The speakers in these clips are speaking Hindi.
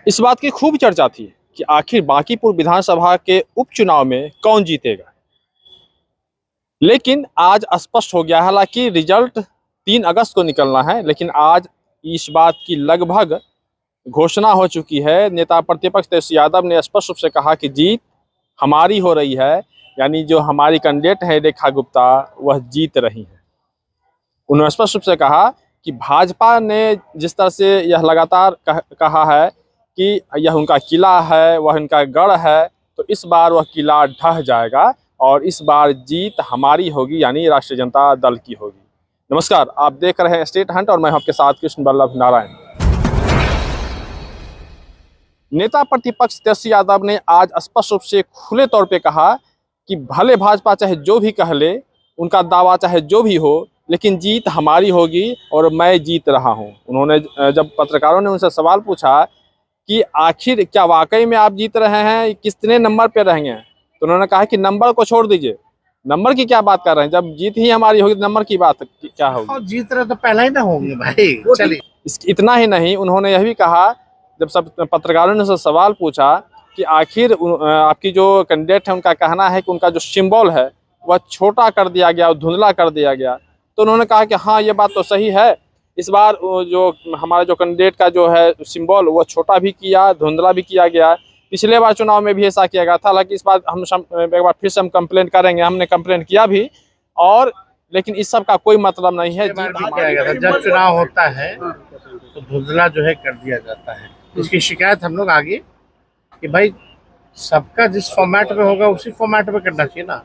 इस बात की खूब चर्चा थी कि आखिर बांकीपुर विधानसभा के उपचुनाव में कौन जीतेगा। लेकिन आज स्पष्ट हो गया, हालांकि रिजल्ट 3 अगस्त को निकलना है, लेकिन आज इस बात की लगभग घोषणा हो चुकी है। नेता प्रतिपक्ष तेजस्वी यादव ने स्पष्ट रूप से कहा कि जीत हमारी हो रही है, यानी जो हमारी कैंडिडेट है रेखा गुप्ता, वह जीत रही है। उन्होंने स्पष्ट रूप से कहा कि भाजपा ने जिस तरह से यह लगातार कहा है कि यह उनका किला है, वह उनका गढ़ है, तो इस बार वह किला ढह जाएगा और इस बार जीत हमारी होगी, यानी राष्ट्रीय जनता दल की होगी। नमस्कार, आप देख रहे हैं स्टेट हंट और मैं आपके साथ कृष्ण बल्लभ नारायण। नेता प्रतिपक्ष तेजस्वी यादव ने आज स्पष्ट रूप से खुले तौर पे कहा कि भले भाजपा चाहे जो भी कह ले, उनका दावा चाहे जो भी हो, लेकिन जीत हमारी होगी और मैं जीत रहा हूं। उन्होंने जब पत्रकारों ने उनसे सवाल पूछा कि आखिर क्या वाकई में आप जीत रहे हैं, कितने नंबर पे रहेंगे, तो उन्होंने कहा कि नंबर को छोड़ दीजिए, नंबर की क्या बात कर रहे हैं, जब जीत ही हमारी होगी नंबर की बात क्या होगी। और जीत रहे तो पहला ही ना होंगे भाई। चलिए, इतना ही नहीं, उन्होंने यह भी कहा जब सब पत्रकारों ने उनसे सवाल पूछा कि आखिर आपकी जो कैंडिडेट है उनका कहना है कि उनका जो सिंबल है वह छोटा कर दिया गया, धुंधला कर दिया गया, तो उन्होंने कहा कि हाँ, ये बात तो सही है, इस बार जो हमारा जो कैंडिडेट का जो है सिंबल वो छोटा भी किया, धुंधला भी किया गया। पिछले बार चुनाव में भी ऐसा किया गया था, हालांकि इस बार हम एक बार फिर से हम कंप्लेंट करेंगे, हमने कंप्लेंट किया भी, और लेकिन इस सब का कोई मतलब नहीं है। जब चुनाव होता है तो धुंधला जो है कर दिया जाता है, इसकी शिकायत हम लोग आगे कि भाई सबका जिस फॉर्मेट में होगा उसी फॉर्मेट में करना चाहिए ना।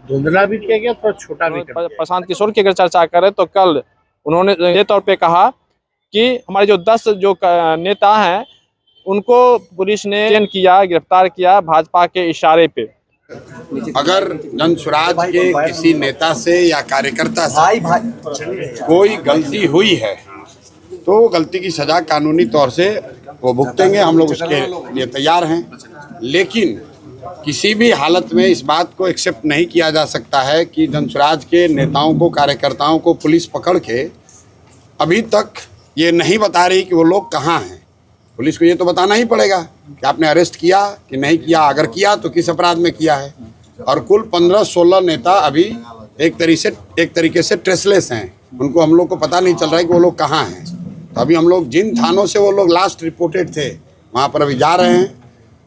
धुंधला भी किया गया, थोड़ा छोटा भी किया। प्रशांत किशोर की अगर चर्चा करें तो कल उन्होंने ये तौर पे कहा कि हमारे जो 10 जो नेता हैं उनको पुलिस ने चेन किया, गिरफ्तार किया भाजपा के इशारे पे। अगर जनसुराज के किसी नेता से या कार्यकर्ता से कोई गलती हुई है तो गलती की सजा कानूनी तौर से वो भुगतेंगे, हम लोग उसके लिए तैयार हैं। लेकिन किसी भी हालत में इस बात को एक्सेप्ट नहीं किया जा सकता है कि जनसुराज के नेताओं को, कार्यकर्ताओं को पुलिस पकड़ के अभी तक ये नहीं बता रही कि वो लोग कहाँ हैं। पुलिस को ये तो बताना ही पड़ेगा कि आपने अरेस्ट किया कि नहीं किया, अगर किया तो किस अपराध में किया है। और कुल 15-16 नेता अभी एक तरीके से ट्रेसलेस हैं, उनको हम लोग को पता नहीं चल रहा है कि वो लोग कहाँ हैं। तो अभी हम लोग जिन थानों से वो लोग लास्ट रिपोर्टेड थे वहाँ पर अभी जा रहे हैं,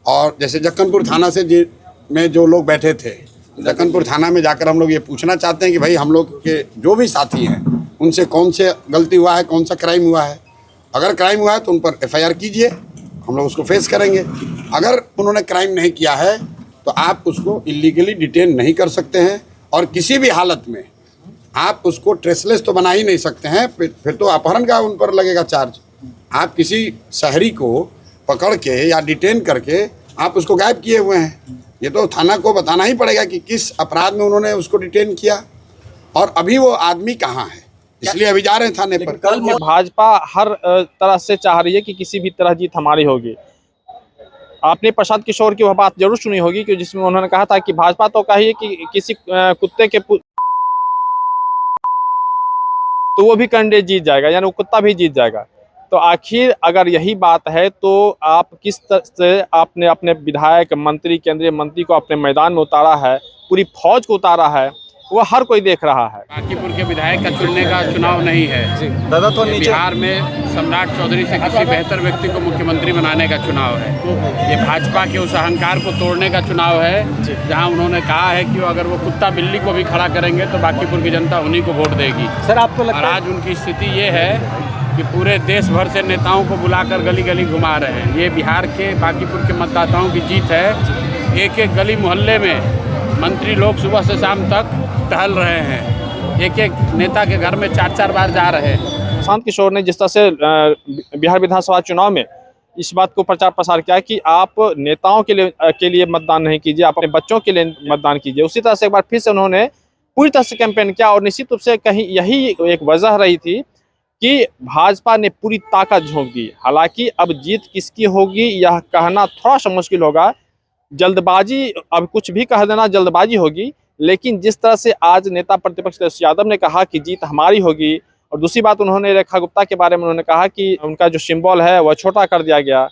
और जैसे जक्कनपुर थाना से में जो लोग बैठे थे, जक्कनपुर थाना में जाकर हम लोग ये पूछना चाहते हैं कि भाई हम लोग के जो भी साथी हैं उनसे कौन से गलती हुआ है, कौन सा क्राइम हुआ है। अगर क्राइम हुआ है तो उन पर FIR कीजिए, हम लोग उसको फेस करेंगे। अगर उन्होंने क्राइम नहीं किया है तो आप उसको इलीगली डिटेन नहीं कर सकते हैं, और किसी भी हालत में आप उसको ट्रेसलेस तो बना ही नहीं सकते हैं, फिर तो अपहरण का उन पर लगेगा चार्ज। आप किसी शहरी को पकड़ के या डिटेन करके आप उसको गायब किए हुए हैं, ये तो थाना को बताना ही पड़ेगा कि किस अपराध में उन्होंने उसको डिटेन किया और अभी वो आदमी कहाँ है, इसलिए अभी जा रहे हैं थाने पर। कल भाजपा हर तरह से चाह रही है कि किसी भी तरह जीत हमारी होगी। आपने प्रशांत किशोर की वह बात जरूर सुनी होगी कि जिसमें उन्होंने कहा था कि भाजपा तो कही कि किसी कुत्ते के तो वो भी कैंडिडेट जीत जाएगा, यानी वो कुत्ता भी जीत जाएगा। तो आखिर अगर यही बात है तो आप किस तरह से आपने अपने विधायक, मंत्री, केंद्रीय मंत्री को अपने मैदान में उतारा है, पूरी फौज को उतारा है, वो हर कोई देख रहा है। बांकीपुर के विधायक का चुनने का चुनाव नहीं है, दादा तो बिहार में सम्राट चौधरी से किसी बेहतर व्यक्ति को मुख्यमंत्री बनाने का चुनाव है। ये भाजपा के उस अहंकार को तोड़ने का चुनाव है, जहां उन्होंने कहा है कि अगर वो कुत्ता बिल्ली को भी खड़ा करेंगे तो बांकीपुर की जनता उन्हीं को वोट देगी। सर, आपको लगता है? और आज उनकी स्थिति ये है कि पूरे देश भर से नेताओं को बुलाकर गली गली घुमा रहे हैं। ये बिहार के बांकीपुर के मतदाताओं की जीत है। एक एक गली मोहल्ले में मंत्री लोग सुबह से शाम तक टहल रहे हैं, एक एक नेता के घर में 4-4 बार जा रहे हैं। प्रशांत किशोर ने जिस तरह से बिहार विधानसभा चुनाव में इस बात को प्रचार प्रसार किया कि आप नेताओं के लिए मतदान नहीं कीजिए, आप अपने बच्चों के लिए मतदान कीजिए, उसी तरह से एक बार फिर से उन्होंने पूरी तरह से कैंपेन किया। और निश्चित रूप से कहीं यही एक वजह रही थी कि भाजपा ने पूरी ताकत झोंक दी। हालांकि अब जीत किसकी होगी यह कहना थोड़ा सा मुश्किल होगा, जल्दबाजी, अब कुछ भी कह देना जल्दबाजी होगी। लेकिन जिस तरह से आज नेता प्रतिपक्ष तेजस्वी यादव ने कहा कि जीत हमारी होगी, और दूसरी बात उन्होंने रेखा गुप्ता के बारे में उन्होंने कहा कि उनका जो सिंबल है वह छोटा कर दिया गया,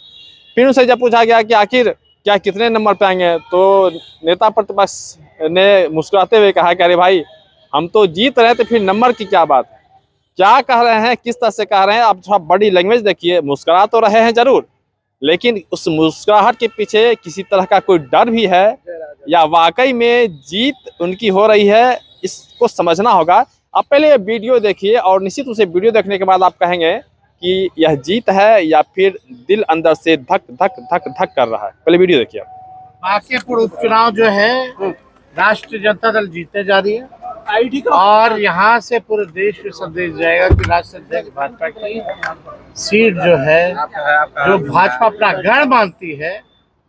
फिर उनसे जब पूछा गया कि आखिर क्या कितने नंबर पे आएंगे, तो नेता प्रतिपक्ष ने मुस्कुराते हुए कहा कि अरे भाई, हम तो जीत रहे थे, फिर नंबर की क्या बात है। क्या कह रहे हैं, किस तरह से कह रहे हैं, आप थोड़ा बॉडी लैंग्वेज देखिए। मुस्कुरा तो रहे हैं जरूर, लेकिन उस मुस्कुराहट के पीछे किसी तरह का कोई डर भी है या वाकई में जीत उनकी हो रही है, इसको समझना होगा। आप पहले ये वीडियो देखिए और निश्चित रूप से वीडियो देखने के बाद आप कहेंगे कि यह जीत है या फिर दिल अंदर से धक धक धक धक कर रहा है। पहले वीडियो देखिए। बांकीपुर उपचुनाव जो है राष्ट्रीय जनता दल जीतने जा रही है और यहाँ से पूरे देश में संदेश जाएगा कि राष्ट्रीय अध्यक्ष भाजपा की सीट जो है, जो भाजपा अपना गढ़ मानती है,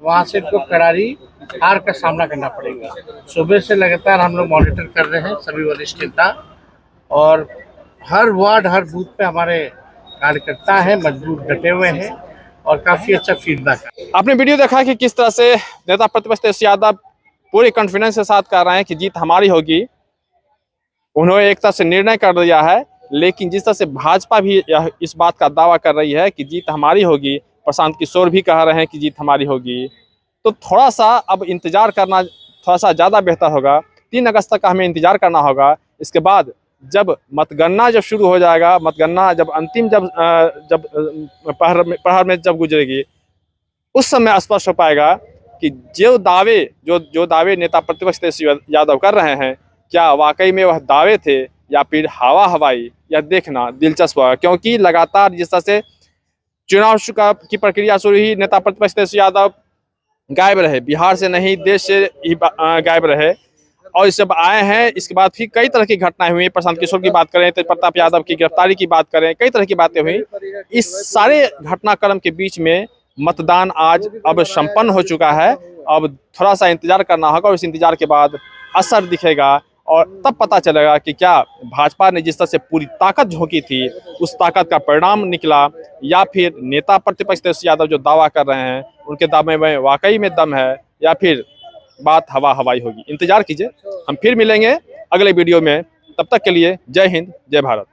वहाँ से इनको करारी हार का सामना करना पड़ेगा। सुबह से लगातार हम लोग मॉनिटर कर रहे हैं सभी वरिष्ठ नेता, और हर वार्ड हर बूथ पे हमारे कार्यकर्ता हैं, मजबूत डटे हुए हैं और काफी अच्छा फीडबैक है। आपने वीडियो देखा कि किस तरह से नेता प्रतिपक्ष तेजस्वी यादव पूरे कॉन्फिडेंस के साथ कह रहे हैं कि जीत हमारी होगी। उन्होंने एक तरह से निर्णय कर दिया है, लेकिन जिस तरह से भाजपा भी इस बात का दावा कर रही है कि जीत हमारी होगी, प्रशांत किशोर भी कह रहे हैं कि जीत हमारी होगी, तो थोड़ा सा अब इंतजार करना थोड़ा सा ज़्यादा बेहतर होगा। 3 अगस्त तक हमें इंतजार करना होगा। इसके बाद जब मतगणना जब शुरू हो जाएगा, मतगणना जब अंतिम जब प्रहर में जब गुजरेगी, उस समय स्पष्ट हो पाएगा कि जो दावे नेता प्रतिपक्ष तेजस्वी यादव कर रहे हैं, क्या वाकई में वह दावे थे या फिर हवा हवाई, यह देखना दिलचस्प होगा। क्योंकि लगातार जिस तरह से चुनाव की प्रक्रिया शुरू हुई, नेता प्रतिपक्ष तेजस्वी यादव गायब रहे, बिहार से नहीं देश से ही गायब रहे, और इस सब आए हैं। इसके बाद फिर कई तरह की घटनाएं हुई। प्रशांत किशोर की बात करें, तेज प्रताप यादव की गिरफ्तारी की बात करें, कई तरह की बातें हुई। इस सारे घटनाक्रम के बीच में मतदान आज अब संपन्न हो चुका है। अब थोड़ा सा इंतजार करना होगा और इस इंतजार के बाद असर दिखेगा और तब पता चलेगा कि क्या भाजपा ने जिस तरह से पूरी ताकत झोंकी थी, उस ताकत का परिणाम निकला, या फिर नेता प्रतिपक्ष तेजस्वी यादव जो दावा कर रहे हैं उनके दावे में वाकई में दम है, या फिर बात हवा हवाई होगी। इंतजार कीजिए, हम फिर मिलेंगे अगले वीडियो में। तब तक के लिए जय हिंद, जय भारत।